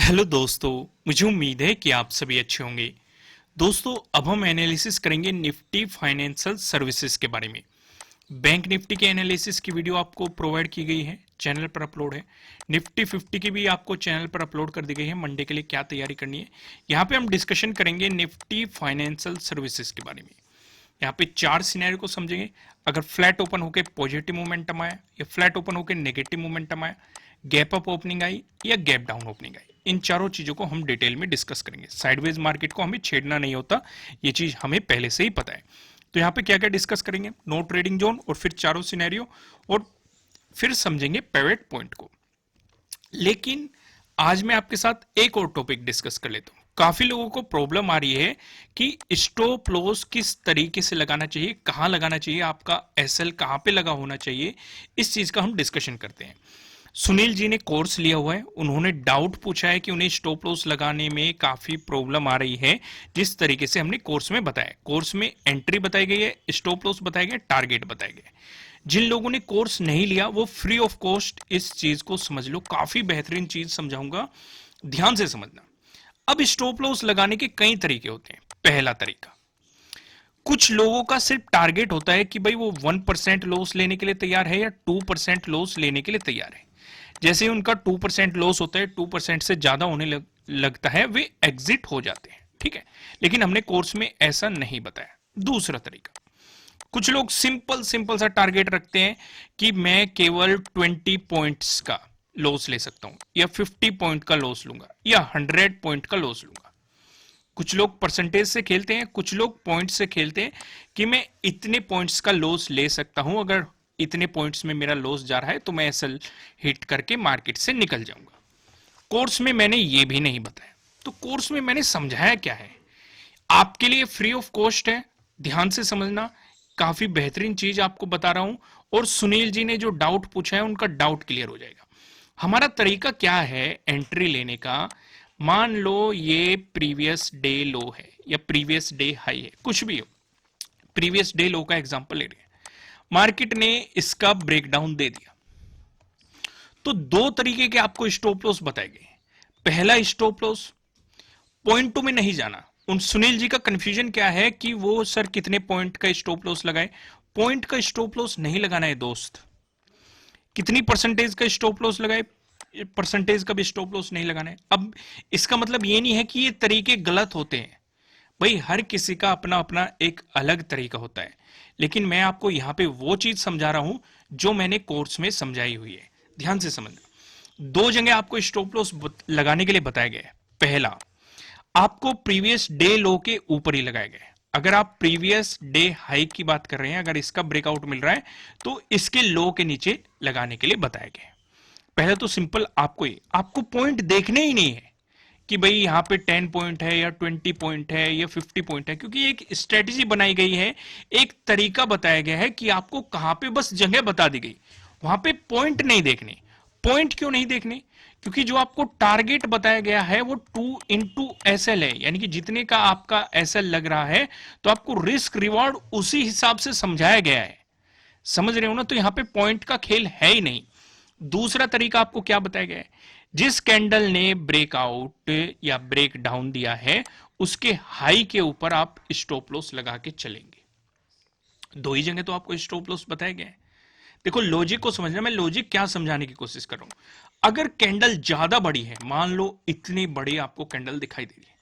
Hello दोस्तों, मुझे उम्मीद है कि आप सभी अच्छे होंगे। दोस्तों, अब हम एनालिसिस करेंगे निफ्टी फाइनेंशियल सर्विसेज के बारे में। बैंक निफ्टी के एनालिसिस की वीडियो आपको प्रोवाइड की गई है, चैनल पर अपलोड है। निफ्टी 50 की भी आपको चैनल पर अपलोड कर दी गई है। मंडे के लिए क्या तैयारी करनी है, यहाँ पे हम डिस्कशन करेंगे निफ्टी फाइनेंशियल सर्विसेज के बारे में। यहाँ पे चार सिनेरियो को समझेंगे। अगर फ्लैट ओपन होकर पॉजिटिव मोमेंटम आया, या फ्लैट ओपन होकर नेगेटिव मोमेंटम आया, गैप अप ओपनिंग आई या गैप डाउन ओपनिंग आई, इन चारों चीजों को हम डिटेल में डिस्कस करेंगे। साइडवेज मार्केट को हमें छेड़ना नहीं होता, ये चीज हमें पहले से ही पता है। तो यहाँ पे क्या क्या डिस्कस करेंगे, नो ट्रेडिंग जोन, और फिर चारों सिनेरियो, और फिर समझेंगे पिवट पॉइंट को। लेकिन आज मैं आपके साथ एक और टॉपिक डिस्कस कर लेता हूं। काफी लोगों को प्रॉब्लम आ रही है कि स्टॉप लॉस किस तरीके से लगाना चाहिए, कहां लगाना चाहिए, आपका एसएल कहां पे लगा होना चाहिए, इस चीज का हम डिस्कशन करते हैं। सुनील जी ने कोर्स लिया हुआ है, उन्होंने डाउट पूछा है कि उन्हें स्टॉप लॉस लगाने में काफी प्रॉब्लम आ रही है। जिस तरीके से हमने कोर्स में बताया, कोर्स में एंट्री बताई गई है, स्टॉप लॉस बताया गया, टारगेट बताया गया। जिन लोगों ने कोर्स नहीं लिया वो फ्री ऑफ कॉस्ट इस चीज को समझ लो, काफी बेहतरीन चीज समझाऊंगा, ध्यान से समझना। अब स्टॉप लॉस लगाने के कई तरीके होते हैं। पहला तरीका, कुछ लोगों का सिर्फ टारगेट होता है कि भाई वो 1% लॉस लेने के लिए तैयार है या 2% लॉस लेने के लिए तैयार है। जैसे ही उनका 2% लॉस होता है, 2% से ज्यादा होने लगता है, वे एग्जिट हो जाते हैं। ठीक है, लेकिन हमने कोर्स में ऐसा नहीं बताया। दूसरा तरीका, कुछ लोग सिंपल सिंपल सा टारगेट रखते हैं कि मैं केवल 20 पॉइंट्स का लॉस ले सकता हूं, या 50 पॉइंट का लॉस लूंगा, या 100 पॉइंट का लॉस लूंगा। कुछ लोग परसेंटेज से खेलते हैं, कुछ लोग पॉइंट से खेलते हैं कि मैं इतने पॉइंट्स का लॉस ले सकता हूं, अगर इतने पॉइंट्स में मेरा लॉस जा रहा है तो मैं एसएल हिट करके मार्केट से निकल जाऊंगा। कोर्स में मैंने ये भी नहीं बताया। तो कोर्स में मैंने समझाया क्या है, आपके लिए फ्री ऑफ कॉस्ट है, ध्यान से समझना। काफी बेहतरीन चीज आपको बता रहा हूं, और सुनील जी ने जो डाउट पूछा है उनका डाउट क्लियर हो जाएगा। हमारा तरीका क्या है एंट्री लेने का, मान लो ये प्रीवियस डे लो है या प्रीवियस डे हाई है, कुछ भी हो, प्रीवियस डे लो का एग्जांपल ले रहे हैं। मार्केट ने इसका ब्रेकडाउन दे दिया, तो दो तरीके के आपको स्टॉप लॉस बताए गए। पहला स्टॉप लॉस, पॉइंट टू में नहीं जाना। उन सुनील जी का कंफ्यूजन क्या है कि वो सर कितने पॉइंट का स्टॉप लॉस लगाए। पॉइंट का स्टॉप लॉस नहीं लगाना है दोस्त, कितनी परसेंटेज का स्टॉप लॉस लगाए, परसेंटेज का भी स्टॉप लॉस नहीं लगाना है। अब इसका मतलब ये नहीं है कि ये तरीके गलत होते हैं, भाई हर किसी का अपना अपना एक अलग तरीका होता है। लेकिन मैं आपको यहां पे वो चीज समझा रहा हूं जो मैंने कोर्स में समझाई हुई है, ध्यान से समझना। दो जगह आपको स्टॉप लॉस लगाने के लिए बताया गया है। पहला, आपको प्रीवियस डे लो के ऊपर ही लगाया गया है। अगर आप प्रीवियस डे हाई की बात कर रहे हैं, अगर इसका ब्रेकआउट मिल रहा है तो इसके लो के नीचे लगाने के लिए बताया गया है। पहले तो सिंपल आपको पॉइंट देखने ही नहीं है कि भाई यहां पे 10 पॉइंट है या 20 पॉइंट है या 50 पॉइंट है, क्योंकि एक स्ट्रेटेजी बनाई गई है, एक तरीका बताया गया है कि आपको कहां पे बस जगह बता दी गई, वहां पे पॉइंट नहीं देखने। पॉइंट क्यों नहीं देखने, क्योंकि जो आपको टारगेट बताया गया है वो 2x SL है, यानी कि जितने का आपका SL लग रहा है तो आपको रिस्क रिवॉर्ड उसी हिसाब से समझाया गया है। समझ रहे हो ना, तो यहां पे पॉइंट का खेल है ही नहीं। दूसरा तरीका आपको क्या बताया गया है, जिस कैंडल ने ब्रेकआउट या ब्रेक डाउन दिया है उसके हाई के ऊपर आप स्टॉप लॉस लगा के चलेंगे। दो ही जगह तो आपको स्टॉप लॉस बताया गया है। देखो लॉजिक को समझना, मैं लॉजिक क्या समझाने की कोशिश कर रहा हूं। अगर कैंडल ज्यादा बड़ी है, मान लो इतनी बड़ी आपको कैंडल दिखाई दे रही है,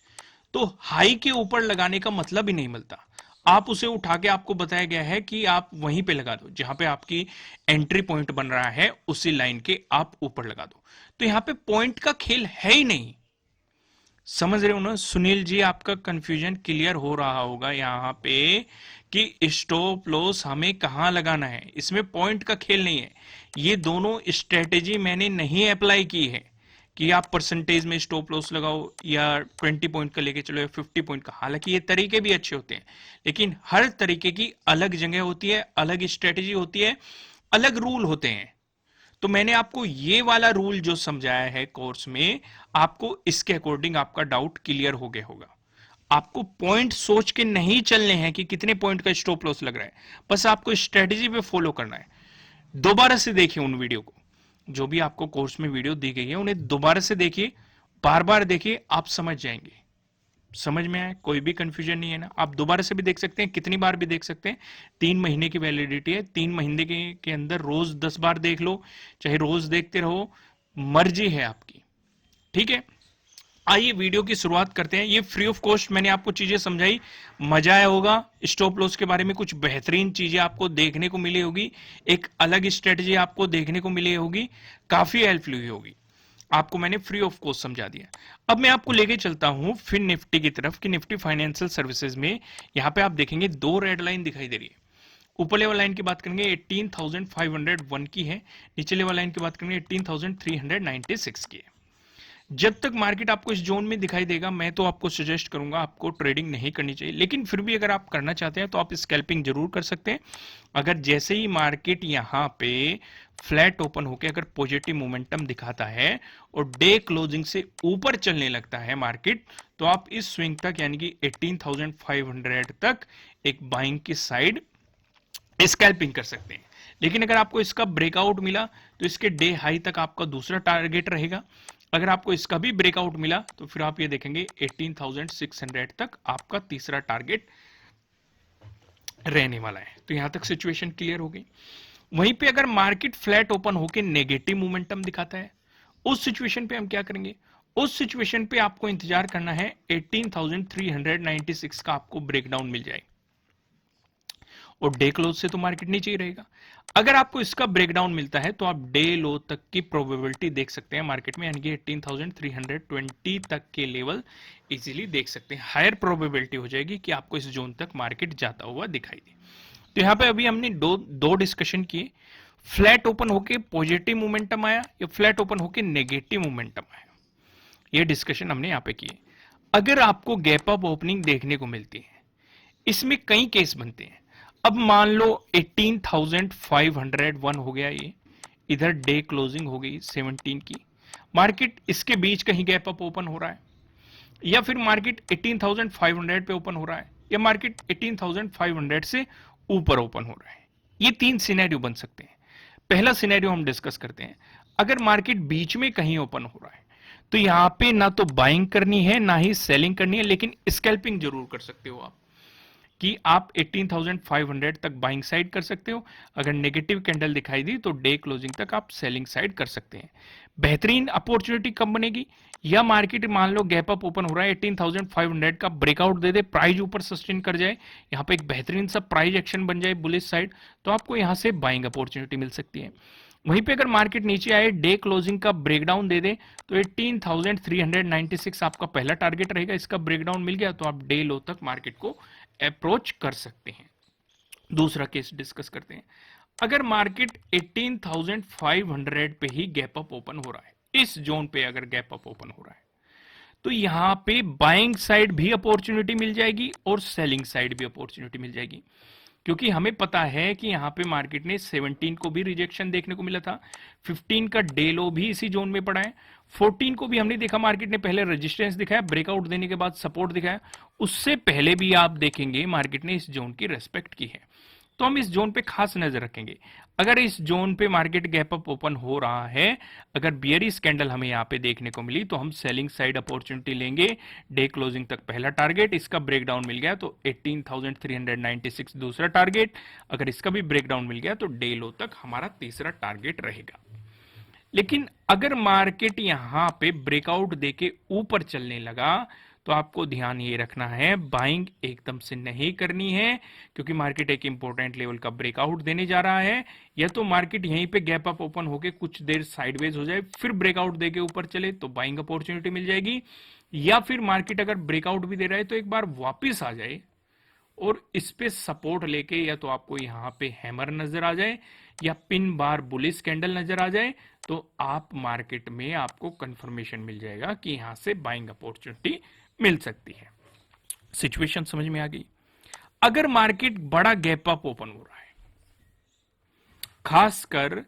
तो हाई के ऊपर लगाने का मतलब ही नहीं मिलता। आप उसे उठा के, आपको बताया गया है कि आप वहीं पे लगा दो जहां पे आपकी एंट्री पॉइंट बन रहा है, उसी लाइन के आप ऊपर लगा दो। तो यहां पे पॉइंट का खेल है ही नहीं। समझ रहे हो ना सुनील जी, आपका कंफ्यूजन क्लियर हो रहा होगा यहां पे कि स्टॉप लॉस हमें कहां लगाना है, इसमें पॉइंट का खेल नहीं है। ये दोनों स्ट्रेटेजी मैंने नहीं अप्लाई की है कि आप परसेंटेज में स्टॉप लॉस लगाओ या 20 पॉइंट का लेके चलो या 50 पॉइंट का। हालांकि ये तरीके भी अच्छे होते हैं, लेकिन हर तरीके की अलग जगह होती है, अलग स्ट्रेटेजी होती है, अलग रूल होते हैं। तो मैंने आपको ये वाला रूल जो समझाया है कोर्स में, आपको इसके अकॉर्डिंग आपका डाउट क्लियर हो गया होगा। आपको पॉइंट सोच के नहीं चलने हैं कि कितने पॉइंट का स्टॉप लॉस लग रहा है, बस आपको स्ट्रेटेजी पे फॉलो करना है। दोबारा से देखिए उन वीडियो को, जो भी आपको कोर्स में वीडियो दी गई है उन्हें दोबारा से देखिए, बार बार देखिए, आप समझ जाएंगे। समझ में आया? कोई भी कंफ्यूजन नहीं है ना? आप दोबारा से भी देख सकते हैं, कितनी बार भी देख सकते हैं। 3 महीने की वैलिडिटी है, 3 महीने के अंदर रोज 10 बार देख लो, चाहे रोज देखते रहो, मर्जी है आपकी। ठीक है, आइए वीडियो की शुरुआत करते हैं। ये फ्री ऑफ कॉस्ट मैंने आपको चीजें समझाई, मजा आया होगा। स्टॉप लॉस के बारे में कुछ बेहतरीन चीजें आपको देखने को मिली होगी, एक अलग स्ट्रेटजी आपको देखने को मिली होगी, काफी हेल्पफुल हुई होगी। आपको मैंने फ्री ऑफ कॉस्ट समझा दिया। अब मैं आपको लेके चलता हूं फिर निफ्टी की तरफ, कि निफ्टी फाइनेंशियल सर्विसेज में यहां पे आप देखेंगे दो रेड लाइन दिखाई दे रही है। ऊपर लेवल लाइन की बात करेंगे 18,501 की है, नीचे लेवल लाइन की बात करेंगे 18,396 की है। जब तक मार्केट आपको इस जोन में दिखाई देगा, मैं तो आपको सजेस्ट करूंगा आपको ट्रेडिंग नहीं करनी चाहिए, लेकिन फिर भी अगर आप करना चाहते हैं तो आप स्कैल्पिंग जरूर कर सकते हैं। अगर जैसे ही मार्केट यहां पे फ्लैट ओपन होकर अगर पॉजिटिव मोमेंटम दिखाता है और डे क्लोजिंग से ऊपर चलने लगता है मार्केट, तो आप इस स्विंग तक यानी कि 18,500 तक एक बाइंग की साइड स्कैल्पिंग कर सकते हैं। लेकिन अगर आपको इसका ब्रेकआउट मिला तो इसके डे हाई तक आपका दूसरा टारगेट रहेगा। अगर आपको इसका भी ब्रेकआउट मिला तो फिर आप ये देखेंगे 18,600 तक आपका तीसरा टारगेट रहने वाला है। तो यहां तक सिचुएशन क्लियर हो गई। वहीं पे अगर मार्केट फ्लैट ओपन होकर नेगेटिव मोमेंटम दिखाता है, उस सिचुएशन पे हम क्या करेंगे? उस सिचुएशन पे आपको इंतजार करना है 18,396 का आपको ब्रेकडाउन मिल जाए, और डे क्लोज से तो मार्केट नीचे ही रहेगा। अगर आपको इसका ब्रेकडाउन मिलता है तो आप डे लो तक की प्रोबेबिलिटी देख सकते हैं मार्केट में, यानी कि 18,320 तक के लेवल इजीली देख सकते हैं। हायर प्रोबेबिलिटी हो जाएगी कि आपको इस जोन तक मार्केट जाता हुआ दिखाई दे। तो यहां पे अभी हमने दो डिस्कशन किए, फ्लैट ओपन होके पॉजिटिव मोमेंटम आया या फ्लैट ओपन होके नेगेटिव मोमेंटम आया, ये डिस्कशन हमने यहां पे किए। अगर आपको गैप अप ओपनिंग देखने को मिलती है, इसमें कई केस बनते हैं। अब मान लो 18,501 हो गया, ये इधर डे क्लोजिंग हो गई 17 की, मार्केट इसके बीच कहीं गैप अप ओपन हो रहा है, या फिर मार्केट 18,500 पे ओपन हो रहा है, या मार्केट 18,500 से ऊपर ओपन हो रहा है। ये तीन सिनेरियो बन सकते हैं। पहला सिनेरियो हम डिस्कस करते हैं। अगर मार्केट बीच में कहीं ओपन हो रहा है तो यहां पे ना तो बाइंग करनी है ना ही सेलिंग करनी है, लेकिन स्कैल्पिंग जरूर कर सकते हो आप, कि आप 18,500 तक बाइंग साइड कर सकते हो। अगर नेगेटिव कैंडल दिखाई दी तो डे क्लोजिंग तक आप सेलिंग साइड कर सकते हैं। बेहतरीन अपॉर्चुनिटी कब बनेगी? या मार्केट मान लो गैप अप ओपन हो रहा है, 18,500 का ब्रेकआउट दे दे, प्राइस ऊपर सस्टेन कर जाए, यहां पे एक बेहतरीन सा प्राइस एक्शन बन जाए बुलिश साइड, तो आपको यहां से बाइंग अपॉर्चुनिटी मिल सकती है। वहीं पे अगर मार्केट नीचे आए, डे क्लोजिंग का ब्रेकडाउन दे दे, तो 18,396 आपका पहला टारगेट रहेगा। इसका ब्रेकडाउन मिल गया तो आप डे लो तक मार्केट को अप्रोच कर सकते हैं। दूसरा केस डिस्कस करते हैं। अगर मार्केट 18,500 पे ही गैप अप ओपन हो रहा है, इस जोन पे अगर गैप अप ओपन हो रहा है, तो यहां पे बाइंग साइड भी अपॉर्चुनिटी मिल जाएगी और सेलिंग साइड भी अपॉर्चुनिटी मिल जाएगी। क्योंकि हमें पता है कि यहां पे मार्केट ने 17 को भी रिजेक्शन देखने को मिला था, 15 का डे लो भी इसी जोन में पड़ा है, 14 को भी हमने देखा मार्केट ने पहले रेजिस्टेंस दिखाया, ब्रेकआउट देने के बाद सपोर्ट दिखाया, उससे पहले भी आप देखेंगे मार्केट ने इस जोन की रेस्पेक्ट की है। तो हम इस जोन पे खास नजर रखेंगे। अगर इस जोन पे मार्केट गैप अप ओपन हो रहा है, अगर बियरिश कैंडल हमें यहां पे देखने को मिली, तो हम सेलिंग साइड अपॉर्चुनिटी लेंगे। डे क्लोजिंग तक पहला टारगेट, इसका ब्रेकडाउन मिल गया तो 18,396 दूसरा टारगेट, अगर इसका भी ब्रेकडाउन मिल गया तो डे लो तक हमारा तीसरा टारगेट रहेगा। लेकिन अगर मार्केट यहां पे ब्रेकआउट देके ऊपर चलने लगा, तो आपको ध्यान ये रखना है, बाइंग एकदम से नहीं करनी है, क्योंकि मार्केट एक इंपॉर्टेंट लेवल का ब्रेकआउट देने जा रहा है। या तो मार्केट यहीं पे गैप अप ओपन होके कुछ देर साइडवेज हो जाए, फिर ब्रेकआउट देके ऊपर चले तो बाइंग अपॉर्चुनिटी मिल जाएगी, या फिर मार्केट अगर ब्रेकआउट भी दे रहा है तो एक बार वापिस आ जाए और इस पे सपोर्ट लेके, या तो आपको यहां पे हैमर नजर आ जाए या पिन बार बुलिश कैंडल नजर आ जाए, तो आप मार्केट में आपको कंफर्मेशन मिल जाएगा कि यहां से बाइंग अपॉर्चुनिटी मिल सकती है। सिचुएशन समझ में आ गई? अगर मार्केट बड़ा गैप अप ओपन हो रहा है, खासकर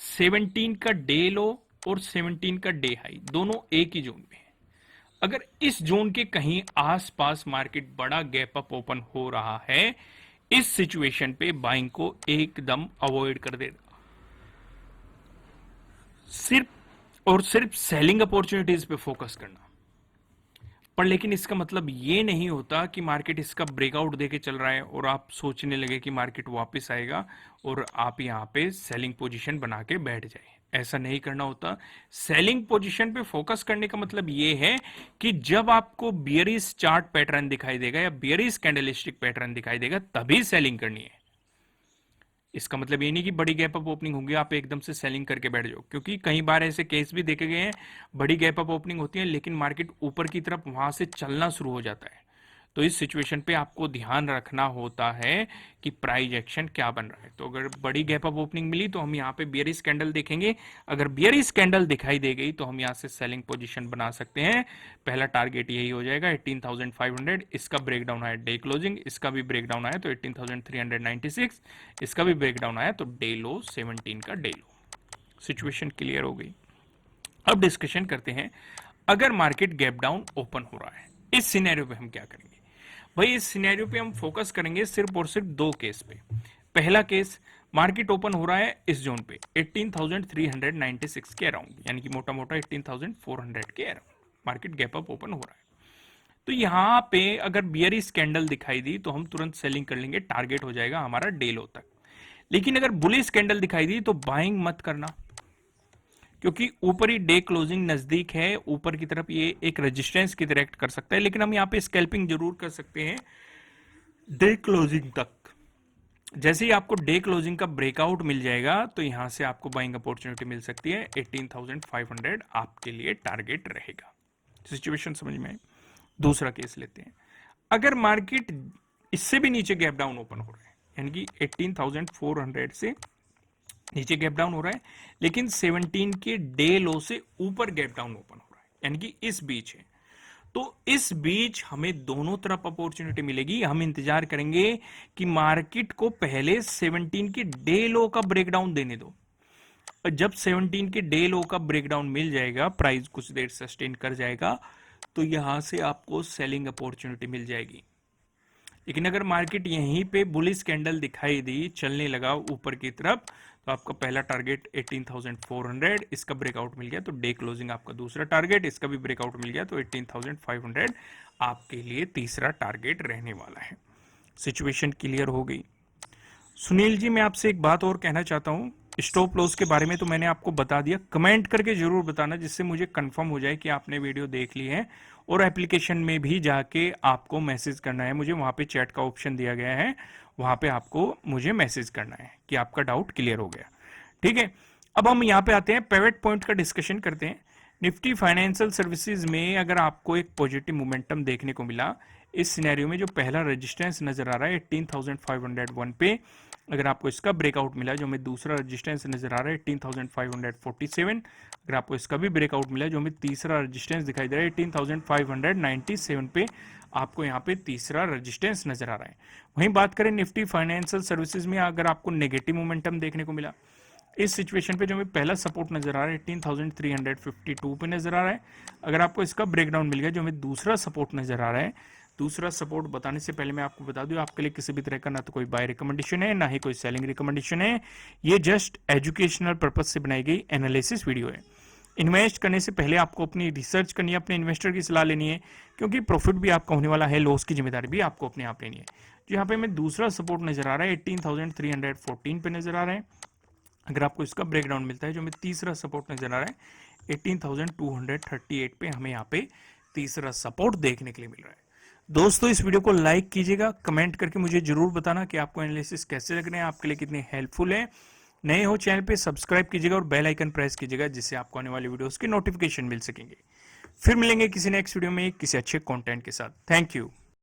17 का डे लो और 17 का डे हाई दोनों एक ही जोन में है, अगर इस जोन के कहीं आसपास मार्केट बड़ा गैप अप ओपन हो रहा है, इस सिचुएशन पे बाइंग को एकदम अवॉइड कर देना। सिर्फ और सिर्फ सेलिंग अपॉर्चुनिटीज पे फोकस करना। पर लेकिन इसका मतलब ये नहीं होता कि मार्केट इसका ब्रेकआउट देके चल रहा है और आप सोचने लगे कि मार्केट वापस आएगा और आप यहां पे सेलिंग पोजीशन बना के बैठ जाए। ऐसा नहीं करना होता। सेलिंग पोजीशन पे फोकस करने का मतलब ये है कि जब आपको बियरिश चार्ट पैटर्न दिखाई देगा या बियरिश कैंडलस्टिक पैटर्न दिखाई देगा तभी सेलिंग करनी है। इसका मतलब ये नहीं कि बड़ी गैप अप ओपनिंग होगी आप एकदम से सेलिंग करके बैठ जाओ, क्योंकि कई बार ऐसे केस भी देखे गए हैं, बड़ी गैप अप ओपनिंग होती है लेकिन मार्केट ऊपर की तरफ वहां से चलना शुरू हो जाता है। तो इस सिचुएशन पे आपको ध्यान रखना होता है कि प्राइस एक्शन क्या बन रहा है। तो अगर बड़ी गैप अप ओपनिंग मिली तो हम यहाँ पे बियरिश कैंडल देखेंगे। अगर बियरिश कैंडल दिखाई दे गई तो हम यहाँ से सेलिंग पोजीशन बना सकते हैं। पहला टारगेट यही हो जाएगा 18,500। इसका ब्रेकडाउन आया डे क्लोजिंग, इसका भी ब्रेकडाउन आया तो 18,396, इसका भी ब्रेकडाउन आया तो डे लो 17 का डे लो। सिचुएशन क्लियर हो गई। अब डिस्कशन करते हैं, अगर मार्केट गैप डाउन ओपन हो रहा है इस सिनेरियो पे हम क्या करेंगे। भाई इस सिनेरियो पे हम फोकस करेंगे सिर्फ और सिर्फ दो केस पे। पहला केस, मार्केट ओपन हो रहा है इस जोन पे 18,396 के अराउंड, यानी कि मोटा मोटा 18,400 के around market gap up open हो रहा है। तो यहां पे अगर बियरिश कैंडल दिखाई दी तो हम तुरंत सेलिंग कर लेंगे, टारगेट हो जाएगा हमारा डे लो तक। लेकिन अगर बुलिश कैंडल दिखाई दी तो बाइंग मत करना, क्योंकि ऊपरी डे क्लोजिंग नजदीक है, ऊपर की तरफ ये एक रेजिस्टेंस की तरह एक्ट कर सकता है। लेकिन हम यहाँ पे स्कैल्पिंग जरूर कर सकते हैं डे क्लोजिंग तक। जैसे ही आपको डे क्लोजिंग का ब्रेकआउट मिल जाएगा तो यहां से आपको बाइंग अपॉर्चुनिटी मिल सकती है। 18,500 आपके लिए टारगेट रहेगा। सिचुएशन समझ में आई। दूसरा केस लेते हैं, अगर मार्केट इससे भी नीचे गैप डाउन ओपन हो रहा है, यानी कि 18,400 से नीचे गैप डाउन हो रहा है लेकिन 17 के डे लो से ऊपर गैप डाउन ओपन हो रहा है, यानी कि इस बीच है, तो इस बीच हमें दोनों तरफ अपॉर्चुनिटी मिलेगी। हम इंतजार करेंगे कि मार्केट को पहले 17 के डे लो का ब्रेकडाउन देने दो। जब 17 के डे लो का ब्रेकडाउन मिल जाएगा, प्राइस कुछ देर सस्टेन कर जाएगा, तो यहां से आपको सेलिंग अपॉर्चुनिटी मिल जाएगी। लेकिन अगर मार्केट यहीं पे बुलिश कैंडल दिखाई दी, चलने लगा ऊपर की तरफ, तो आपका पहला टारगेट 18,400, इसका ब्रेकआउट मिल गया तो डे क्लोजिंग आपका दूसरा टारगेट, इसका भी ब्रेकआउट मिल गया तो 18,500 आपके लिए तीसरा टारगेट रहने वाला है। सिचुएशन क्लियर हो गई। सुनील जी, मैं आपसे एक बात और कहना चाहता हूं, स्टॉप लॉस के बारे में तो मैंने आपको बता दिया, कमेंट करके जरूर बताना जिससे मुझे कंफर्म हो जाए कि आपने वीडियो देख ली है। और एप्लीकेशन में भी जाके आपको मैसेज करना है मुझे, वहां पे चैट का ऑप्शन दिया गया है, वहां पे आपको मुझे मैसेज करना है कि आपका डाउट क्लियर हो गया। ठीक है, अब हम यहाँ पे आते हैं, पिवट पॉइंट का डिस्कशन करते हैं। निफ्टी फाइनेंशियल सर्विसेज में अगर आपको एक पॉजिटिव मोमेंटम देखने को मिला इस सिनेरियो में, जो पहला रेजिस्टेंस नजर आ रहा है 18,501 पे, अगर आपको इसका ब्रेकआउट मिला, जो हमें दूसरा रेजिस्टेंस नजर आ रहा है 18,547, अगर आपको इसका भी ब्रेकआउट मिला, जो हमें तीसरा रेजिस्टेंस दिखाई दे रहा है 18,597 पे, आपको यहाँ पे तीसरा रेजिस्टेंस नजर आ रहा है। वहीं बात करें निफ्टी फाइनेंशियल सर्विसेज में, अगर आपको नेगेटिव मोमेंटम देखने को मिला इस सिचुएशन पे, जो हमें पहला सपोर्ट नजर आ रहा है 18,352 पे नजर आ रहा है, अगर आपको इसका ब्रेकडाउन मिल गया, जो हमें दूसरा सपोर्ट नजर आ रहा है, दूसरा सपोर्ट बताने से पहले मैं आपको बता दूं, आपके लिए किसी भी तरह का ना तो कोई बाय रिकमेंडेशन है ना ही कोई सेलिंग रिकमेंडेशन है, ये जस्ट एजुकेशनल पर्पज से बनाई गई एनालिसिस वीडियो है। इन्वेस्ट करने से पहले आपको अपनी रिसर्च करनी है, अपने इन्वेस्टर की सलाह लेनी है, क्योंकि प्रॉफिट भी आपका होने वाला है, लॉस की जिम्मेदारी भी आपको अपने आप लेनी है। जो यहाँ पे हमें दूसरा सपोर्ट नजर आ रहा है 18,314 पे नजर आ रहा है, अगर आपको इसका ब्रेकडाउन मिलता है, जो हमें तीसरा सपोर्ट नजर आ रहा है 18,238 पे, हमें यहाँ पे तीसरा सपोर्ट देखने के लिए मिल रहा है। दोस्तों इस वीडियो को लाइक कीजिएगा, कमेंट करके मुझे जरूर बताना कि आपको एनालिसिस कैसे लग रहे हैं, आपके लिए कितने हेल्पफुल है। नए हो चैनल पे सब्सक्राइब कीजिएगा और बेल आइकन प्रेस कीजिएगा, जिससे आपको आने वाली वीडियोस की नोटिफिकेशन मिल सकेंगे। फिर मिलेंगे किसी नेक्स्ट वीडियो में किसी अच्छे कंटेंट के साथ। Thank you.